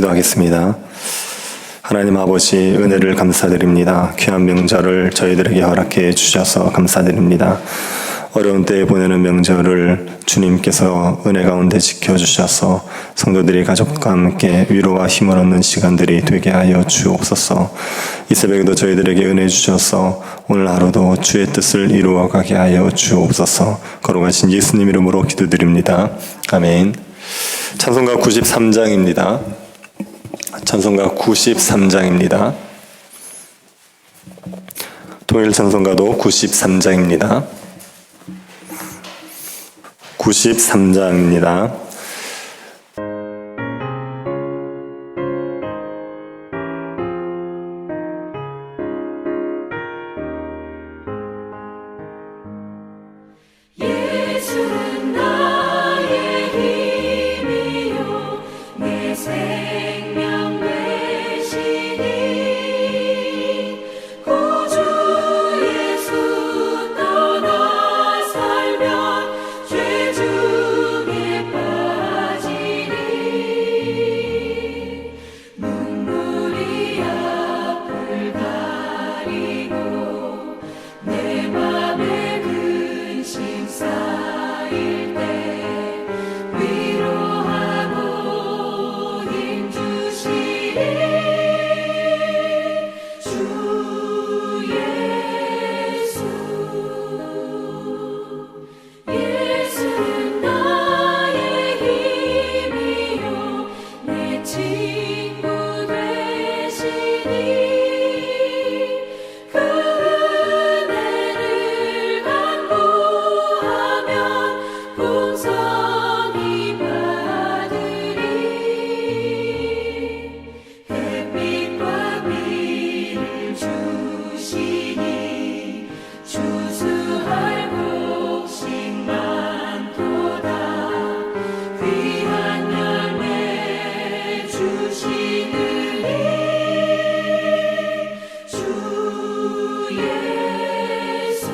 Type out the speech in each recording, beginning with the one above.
기도하겠습니다. 하나님 아버지, 은혜를 감사드립니다. 귀한 명절을 저희들에게 허락해 주셔서 감사드립니다. 어려운 때에 보내는 명절을 주님께서 은혜 가운데 지켜주셔서 성도들이 가족과 함께 위로와 힘을 얻는 시간들이 되게 하여 주옵소서. 이 새벽에도 저희들에게 은혜 주셔서 오늘 하루도 주의 뜻을 이루어가게 하여 주옵소서. 거룩하신 예수님 이름으로 기도드립니다. 아멘. 찬송가 93장입니다. 찬송가 93장입니다. 통일 찬송가도 93장입니다. 93장입니다. 예수는 나의 힘이요 내 생명 되시니 구주 예수 떠나 살면 죄 중에 빠지니 눈물이 앞을 가리고 내 맘에 근심 쌓일 때 위로하고 힘 주시니 주 예수. 예수는 나의 힘이요 내 친구 되시니 그 은혜를 간구하면 풍성히 받으리. 햇빛과 비를 주시니 추수할 곡식 많도다. 귀한 열매 주시느니 주 예수.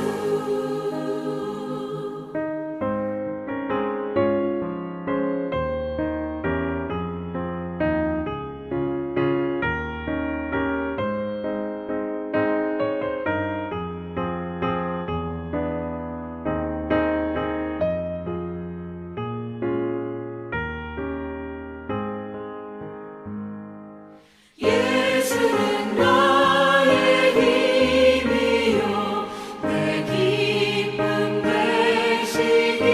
예수는 나의 힘이요 내 기쁨 되시니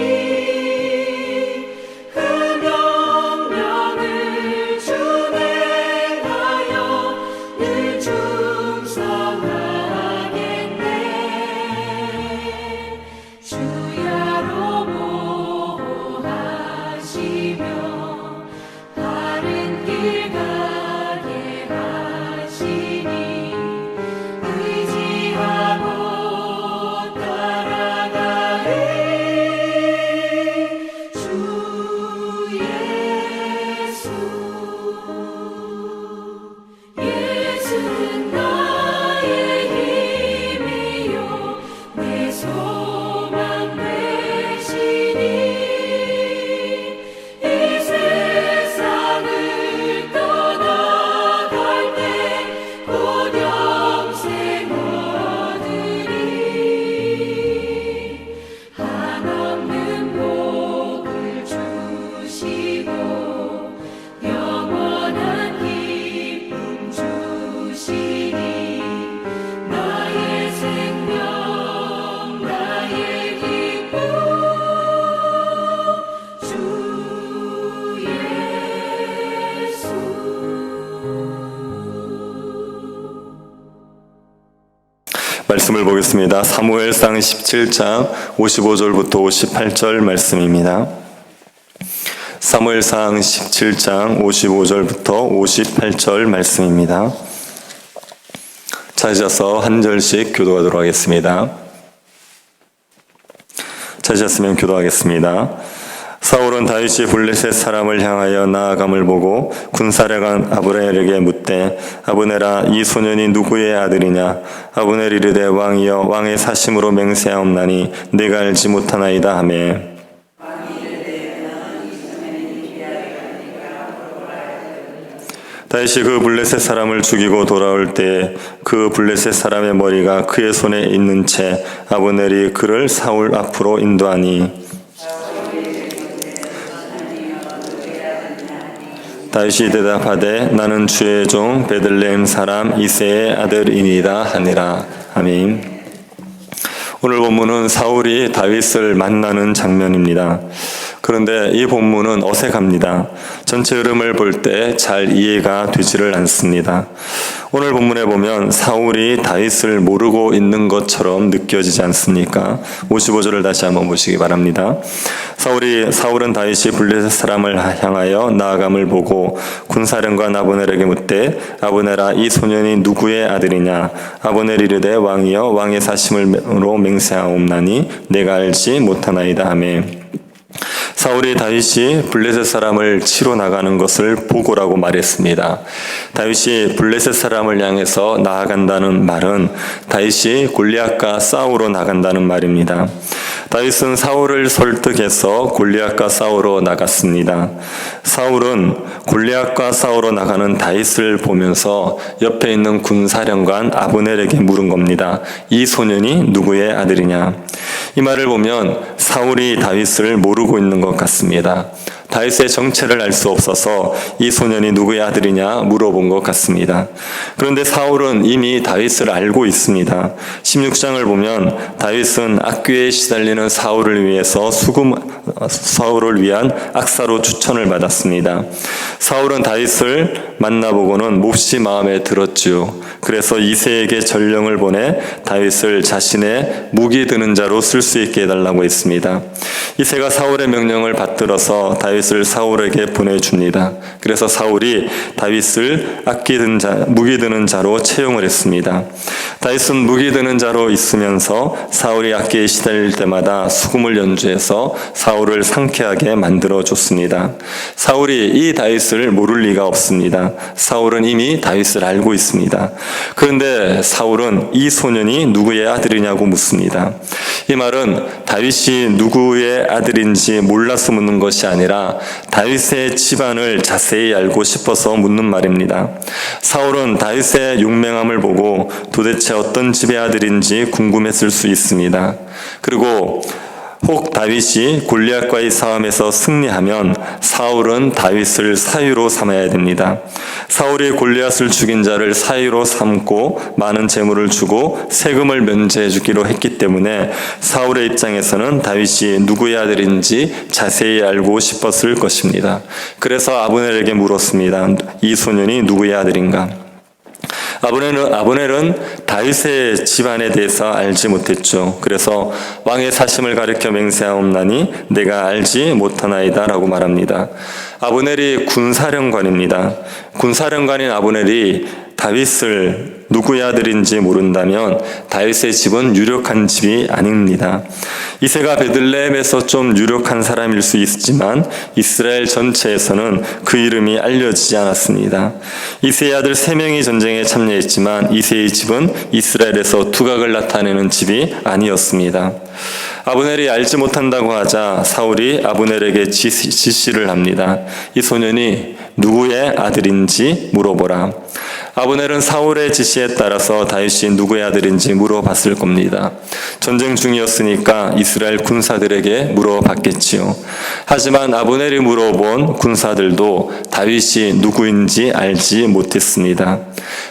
그 명령을 준행하여 늘 충성하겠네. 주야로 보호하시며 바른 길 가게 하시니 의지하고 따라가리. 주 예수. 예수는 나의 힘이요 내 소망 되시니 이 세상을 떠나갈 때 곧 영생 얻으리. 한없는 복을 주시고 영원한 기쁨 주시니 나의 생명 나의 기쁨 주 예수. 말씀을 보겠습니다. 사무엘상 17장 55절부터 58절 말씀입니다. 사무엘상 17장 55절부터 58절 말씀입니다. 찾으셔서 한 절씩 교도하도록 하겠습니다. 찾으셨으면 교도하겠습니다. 사울은 다윗이 블레셋 사람을 향하여 나아감을 보고 군사령관 아브넬에게 묻되 아브넬아 이 소년이 누구의 아들이냐? 아브넬 이르되 왕이여 왕의 사심으로 맹세하옵나니 내가 알지 못하나이다 하매 다윗이 그 블레셋 사람을 죽이고 돌아올 때 그 블레셋 사람의 머리가 그의 손에 있는 채 아브넬이 그를 사울 앞으로 인도하니 다윗이 대답하되 나는 주의 종 베들레헴 사람 이새의 아들이니이다 하니라. 아멘. 오늘 본문은 사울이 다윗을 만나는 장면입니다. 그런데 이 본문은 어색합니다. 전체 흐름을 볼 때 잘 이해가 되지를 않습니다. 오늘 본문에 보면 사울이 다윗을 모르고 있는 것처럼 느껴지지 않습니까? 55절을 다시 한번 보시기 바랍니다. 사울은 다윗이 블레셋 사람을 향하여 나아감을 보고 군사령관 아브넬에게 묻되 아브넬아 이 소년이 누구의 아들이냐? 아브넬이 이르되 왕이여 왕의 사심으로 맹세하옵나니 내가 알지 못하나이다 하매 사울이 다윗이 블레셋 사람을 치러 나가는 것을 보고라고 말했습니다. 다윗이 블레셋 사람을 향해서 나아간다는 말은 다윗이 골리앗과 싸우러 나간다는 말입니다. 다윗은 사울을 설득해서 골리앗과 싸우러 나갔습니다. 사울은 골리앗과 싸우러 나가는 다윗을 보면서 옆에 있는 군사령관 아브넬에게 물은 겁니다. 이 소년이 누구의 아들이냐? 이 말을 보면 사울이 다윗을 모르고 있는 것 같습니다. 다윗의 정체를 알 수 없어서 이 소년이 누구의 아들이냐 물어본 것 같습니다. 그런데 사울은 이미 다윗을 알고 있습니다. 16장을 보면 다윗은 악귀에 시달리는 사울을 위해서 사울을 위한 악사로 추천을 받았습니다. 사울은 다윗을 만나보고는 몹시 마음에 들었지요. 그래서 이새에게 전령을 보내 다윗을 자신의 무기 드는 자로 쓸 수 있게 해달라고 했습니다. 이새가 사울의 명령을 받들어서 다윗을 사울에게 보내줍니다. 그래서 사울이 다윗을 무기 드는 자로 채용을 했습니다. 다윗은 무기 드는 자로 있으면서 사울이 악기에 시달릴 때마다 수금을 연주해서 사울을 상쾌하게 만들어줬습니다. 사울이 이 다윗을 모를 리가 없습니다. 사울은 이미 다윗을 알고 있습니다. 그런데 사울은 이 소년이 누구의 아들이냐고 묻습니다. 이 말은 다윗이 누구의 아들인지 몰라서 묻는 것이 아니라 다윗의 집안을 자세히 알고 싶어서 묻는 말입니다. 사울은 다윗의 용맹함을 보고 도대체 어떤 집의 아들인지 궁금했을 수 있습니다. 그리고 혹 다윗이 골리앗과의 싸움에서 승리하면 사울은 다윗을 사유로 삼아야 됩니다. 사울이 골리앗을 죽인 자를 사유로 삼고 많은 재물을 주고 세금을 면제해 주기로 했기 때문에 사울의 입장에서는 다윗이 누구의 아들인지 자세히 알고 싶었을 것입니다. 그래서 아브넬에게 물었습니다. 이 소년이 누구의 아들인가? 아브넬은 다윗의 집안에 대해서 알지 못했죠. 그래서 왕의 사심을 가리켜 맹세하옵나니 내가 알지 못하나이다 라고 말합니다. 아브넬이 군사령관입니다. 군사령관인 아브넬이 다윗을 누구의 아들인지 모른다면 다윗의 집은 유력한 집이 아닙니다. 이새가 베들레헴에서 좀 유력한 사람일 수 있지만 이스라엘 전체에서는 그 이름이 알려지지 않았습니다. 이새의 아들 3명이 전쟁에 참여했지만 이새의 집은 이스라엘에서 두각을 나타내는 집이 아니었습니다. 아브넬이 알지 못한다고 하자 사울이 아브넬에게 지시를 합니다. 이 소년이 누구의 아들인지 물어보라. 아브넬은 사울의 지시에 따라서 다윗이 누구의 아들인지 물어봤을 겁니다. 전쟁 중이었으니까 이스라엘 군사들에게 물어봤겠지요. 하지만 아브넬이 물어본 군사들도 다윗이 누구인지 알지 못했습니다.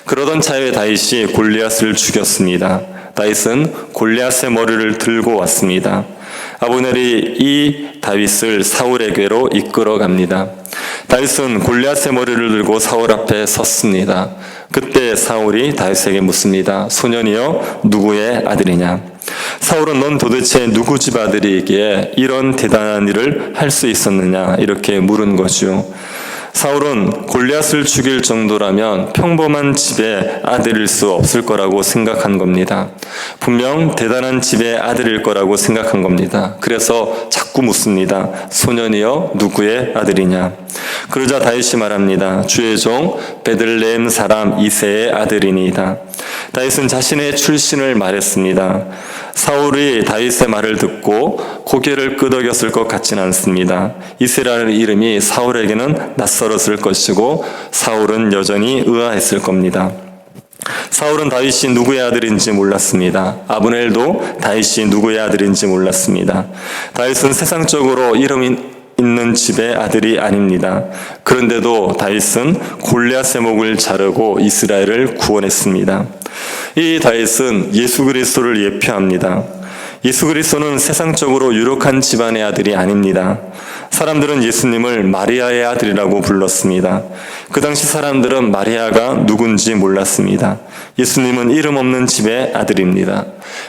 그러던 차에 다윗이 골리앗을 죽였습니다. 다윗은 골리앗의 머리를 들고 왔습니다. 아브넬이 이 다윗을 사울에게로 이끌어 갑니다. 다윗은 골리앗의 머리를 들고 사울 앞에 섰습니다. 그때 사울이 다윗에게 묻습니다. 소년이여 누구의 아들이냐? 사울은 넌 도대체 누구 집 아들이기에 이런 대단한 일을 할 수 있었느냐? 이렇게 물은 거죠. 사울은 골리앗을 죽일 정도라면 평범한 집의 아들일 수 없을 거라고 생각한 겁니다. 분명 대단한 집의 아들일 거라고 생각한 겁니다. 그래서 자꾸 묻습니다. 소년이여 누구의 아들이냐? 그러자 다윗이 말합니다. 주의 종 베들레헴 사람 이새의 아들이니이다. 다윗은 자신의 출신을 말했습니다. 사울이 다윗의 말을 듣고 고개를 끄덕였을 것 같지는 않습니다. 이스라엘 이름이 사울에게는 낯설었을 것이고 사울은 여전히 의아했을 겁니다. 사울은 다윗이 누구의 아들인지 몰랐습니다. 아브넬도 다윗이 누구의 아들인지 몰랐습니다. 다윗은 세상적으로 이름이 있는 집의 아들이 아닙니다. 그런데도 다윗은 골리앗의 목을 자르고 이스라엘을 구원했습니다. 이 다윗은 예수 그리스도를 예표합니다. 예수 그리스도는 세상적으로 유력한 집안의 아들이 아닙니다. 사람들은 예수님을 마리아의 아들이라고 불렀습니다. 그 당시 사람들은 마리아가 누군지 몰랐습니다. 예수님은 이름 없는 집의 아들입니다.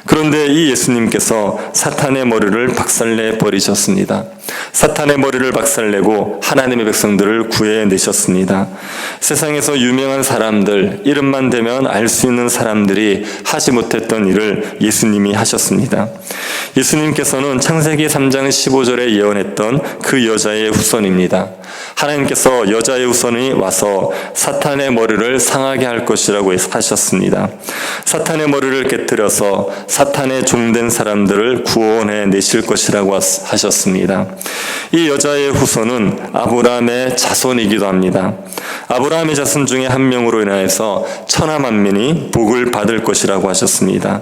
그런데 이 예수님께서 사탄의 머리를 박살내 버리셨습니다. 사탄의 머리를 박살내고 하나님의 백성들을 구해내셨습니다. 세상에서 유명한 사람들, 이름만 대면 알 수 있는 사람들이 하지 못했던 일을 예수님이 하셨습니다. 예수님께서는 창세기 3장 15절에 예언했던 그 여자의 후손입니다. 하나님께서 여자의 후손이 와서 사탄의 머리를 상하게 할 것이라고 하셨습니다. 사탄의 머리를 깨뜨려서 사탄의 종된 사람들을 구원해 내실 것이라고 하셨습니다. 이 여자의 후손은 아브라함의 자손이기도 합니다. 아브라함의 자손 중에 한 명으로 인하여서 천하 만민이 복을 받을 것이라고 하셨습니다.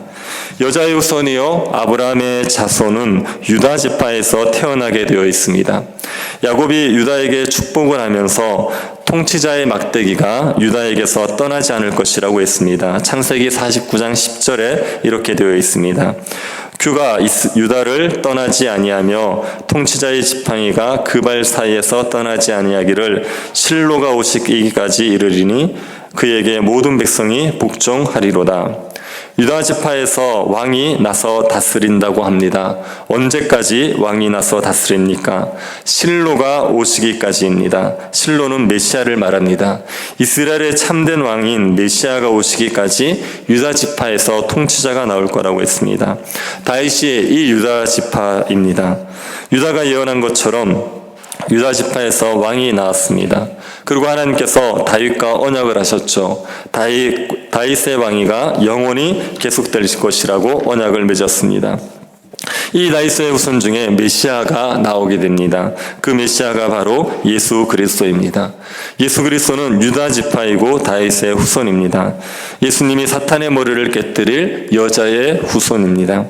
여자의 후손이요 아브라함의 자손은 유다 지파에서 태어나게 되어 있습니다. 야곱이 유다에게 축복을 하면서 통치자의 막대기가 유다에게서 떠나지 않을 것이라고 했습니다. 창세기 49장 10절에 이렇게 되어 있습니다. 규가 유다를 떠나지 아니하며 통치자의 지팡이가 그 발 사이에서 떠나지 아니하기를 실로가 오시기까지 이르리니 그에게 모든 백성이 복종하리로다. 유다 지파에서 왕이 나서 다스린다고 합니다. 언제까지 왕이 나서 다스립니까? 실로가 오시기까지입니다. 실로는 메시아를 말합니다. 이스라엘의 참된 왕인 메시아가 오시기까지 유다 지파에서 통치자가 나올 거라고 했습니다. 다윗이 이 유다 지파입니다. 유다가 예언한 것처럼 유다 지파에서 왕이 나왔습니다. 그리고 하나님께서 다윗과 언약을 하셨죠. 다윗의 왕위가 영원히 계속될 것이라고 언약을 맺었습니다. 이 다윗의 후손 중에 메시아가 나오게 됩니다. 그 메시아가 바로 예수 그리스도입니다. 예수 그리스도는 유다 지파이고 다윗의 후손입니다. 예수님이 사탄의 머리를 깨뜨릴 여자의 후손입니다.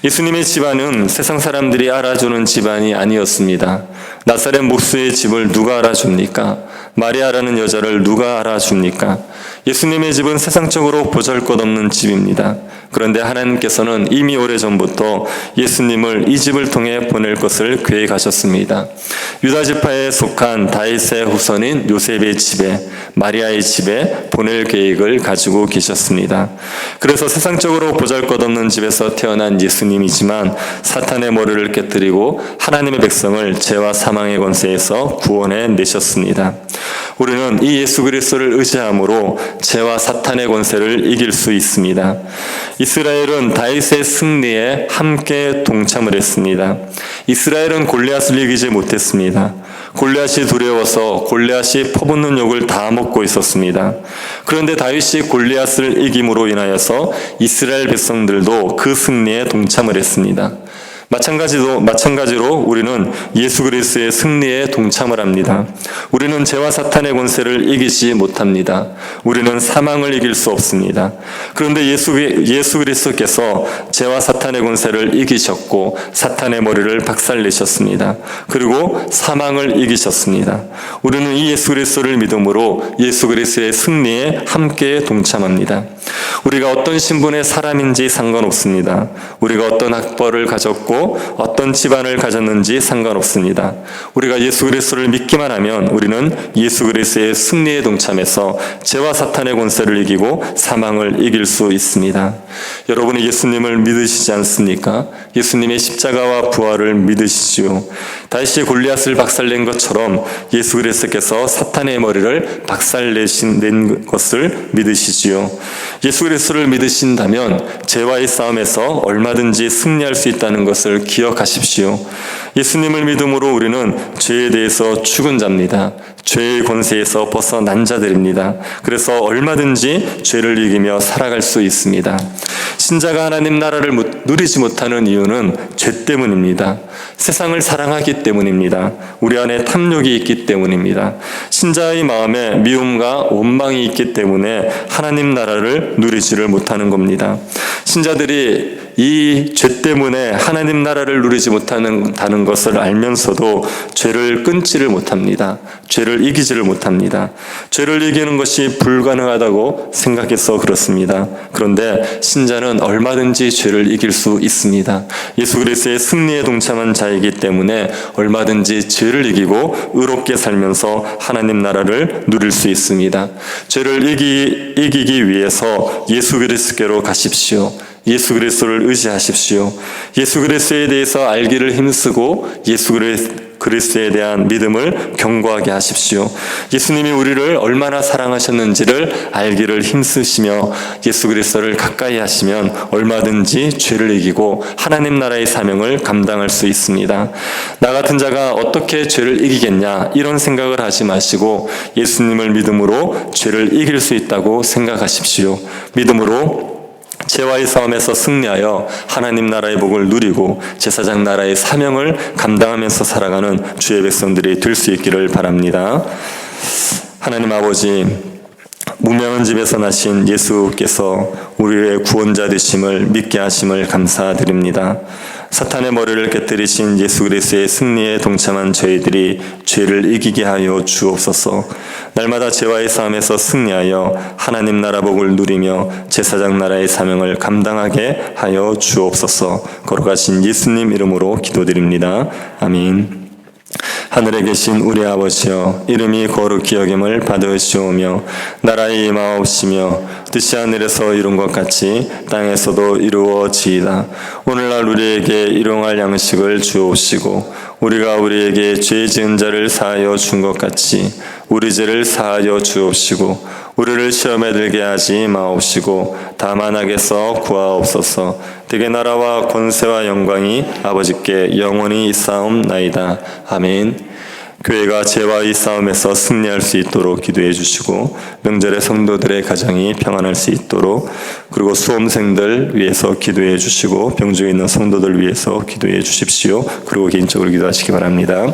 예수님의 집안은 세상 사람들이 알아주는 집안이 아니었습니다. 나사렛 목수의 집을 누가 알아줍니까? 마리아라는 여자를 누가 알아줍니까? 예수님의 집은 세상적으로 보잘것없는 집입니다. 그런데 하나님께서는 이미 오래전부터 예수님을 이 집을 통해 보낼 것을 계획하셨습니다. 유다 지파에 속한 다윗의 후손인 요셉의 집에, 마리아의 집에 보낼 계획을 가지고 계셨습니다. 그래서 세상적으로 보잘것없는 집에서 태어난 예수님이지만 사탄의 머리를 깨뜨리고 하나님의 백성을 죄와 사망의 권세에서 구원해 내셨습니다. 우리는 이 예수 그리스도를 의지함으로 죄와 사탄의 권세를 이길 수 있습니다. 이스라엘은 다윗의 승리에 함께 동참을 했습니다. 이스라엘은 골리앗을 이기지 못했습니다. 골리앗이 두려워서 골리앗이 퍼붓는 욕을 다 먹고 있었습니다. 그런데 다윗이 골리앗을 이김으로 인하여서 이스라엘 백성들도 그 승리에 동참을 했습니다. 마찬가지로 우리는 예수 그리스도의 승리에 동참을 합니다. 우리는 죄와 사탄의 권세를 이기지 못합니다. 우리는 사망을 이길 수 없습니다. 그런데 예수 그리스도께서 죄와 사탄의 권세를 이기셨고 사탄의 머리를 박살내셨습니다. 그리고 사망을 이기셨습니다. 우리는 이 예수 그리스도를 믿음으로 예수 그리스도의 승리에 함께 동참합니다. 우리가 어떤 신분의 사람인지 상관없습니다. 우리가 어떤 학벌을 가졌고 어떤 집안을 가졌는지 상관없습니다. 우리가 예수 그리스도를 믿기만 하면 우리는 예수 그리스도의 승리에 동참해서 죄와 사탄의 권세를 이기고 사망을 이길 수 있습니다. 여러분이 예수님을 믿으시지 않습니까? 예수님의 십자가와 부활을 믿으시지요. 다윗이 골리앗을 박살낸 것처럼 예수 그리스도께서 사탄의 머리를 박살낸 것을 믿으시지요. 예수 그리스도를 믿으신다면 죄와의 싸움에서 얼마든지 승리할 수 있다는 것을 것을 기억하십시오. 예수님을 믿음으로 우리는 죄에 대해서 죽은 자입니다. 죄의 권세에서 벗어난 자들입니다. 그래서 얼마든지 죄를 이기며 살아갈 수 있습니다. 신자가 하나님 나라를 누리지 못하는 이유는 죄 때문입니다. 세상을 사랑하기 때문입니다. 우리 안에 탐욕이 있기 때문입니다. 신자의 마음에 미움과 원망이 있기 때문에 하나님 나라를 누리지를 못하는 겁니다. 신자들이 이 죄 때문에 하나님 나라를 누리지 못하는 것을 알면서도 죄를 끊지를 못합니다. 죄를 이기지를 못합니다. 죄를 이기는 것이 불가능하다고 생각해서 그렇습니다. 그런데 신자는 얼마든지 죄를 이길 수 있습니다. 예수 그리스도의 승리에 동참한 자이기 때문에 얼마든지 죄를 이기고 의롭게 살면서 하나님 나라를 누릴 수 있습니다. 죄를 이기기 위해서 예수 그리스도께로 가십시오. 예수 그리스도를 의지하십시오. 예수 그리스도에 대해서 알기를 힘쓰고 예수 그리스도에 대한 믿음을 견고하게 하십시오. 예수님이 우리를 얼마나 사랑하셨는지를 알기를 힘쓰시며 예수 그리스도를 가까이 하시면 얼마든지 죄를 이기고 하나님 나라의 사명을 감당할 수 있습니다. 나 같은 자가 어떻게 죄를 이기겠냐 이런 생각을 하지 마시고 예수님을 믿음으로 죄를 이길 수 있다고 생각하십시오. 믿음으로 죄와의 싸움에서 승리하여 하나님 나라의 복을 누리고 제사장 나라의 사명을 감당하면서 살아가는 주의 백성들이 될 수 있기를 바랍니다. 하나님 아버지, 무명한 집에서 나신 예수께서 우리의 구원자 되심을 믿게 하심을 감사드립니다. 사탄의 머리를 깨뜨리신 예수 그리스도의 승리에 동참한 저희들이 죄를 이기게 하여 주옵소서. 날마다 죄와의 싸움에서 승리하여 하나님 나라 복을 누리며 제사장 나라의 사명을 감당하게 하여 주옵소서. 거룩하신 예수님 이름으로 기도드립니다. 아멘. 하늘에 계신 우리 아버지여, 이름이 거룩히 여김을 받으시오며 나라의 임하옵시며 뜻이 하늘에서 이룬 것 같이 땅에서도 이루어지이다. 오늘날 우리에게 일용할 양식을 주옵시고 우리가 우리에게 죄 지은 자를 사하여 준 것 같이 우리 죄를 사하여 주옵시고 우리를 시험에 들게 하지 마옵시고 다만 악에서 구하옵소서. 대개 나라와 권세와 영광이 아버지께 영원히 있사옵나이다. 아멘. 교회가 죄와의 싸움에서 승리할 수 있도록 기도해 주시고 명절에 성도들의 가정이 평안할 수 있도록, 그리고 수험생들 위해서 기도해 주시고 병중에 있는 성도들 위해서 기도해 주십시오. 그리고 개인적으로 기도하시기 바랍니다.